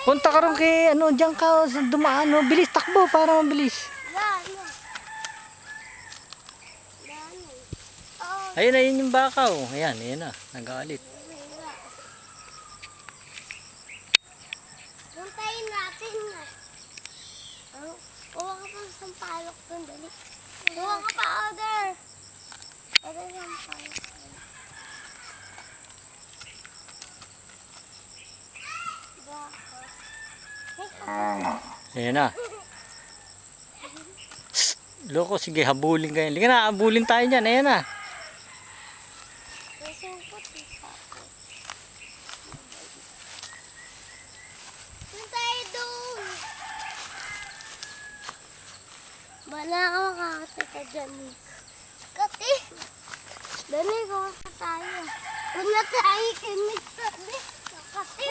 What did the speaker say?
Punta ka rin kay ano, diyan ka dumaan, no? Bilis takbo para mabilis. Ayun, ayun yung baka, oh. Ayan, ayan na, nag-aalit. Puntayin natin na. Kuha ka pa ng sampalok dun, dali. Kuha ka pa, order. Order sampalok. Ayan na. Loko, sige, habulin kayo. Liga na, habulin tayo dyan. Ayan na. Nasupot isa ako. Puntayin doon. Bala ka makakati ka dyan. Kati. Dali, kuha ka tayo. Wala tayo kinig kati. Kati.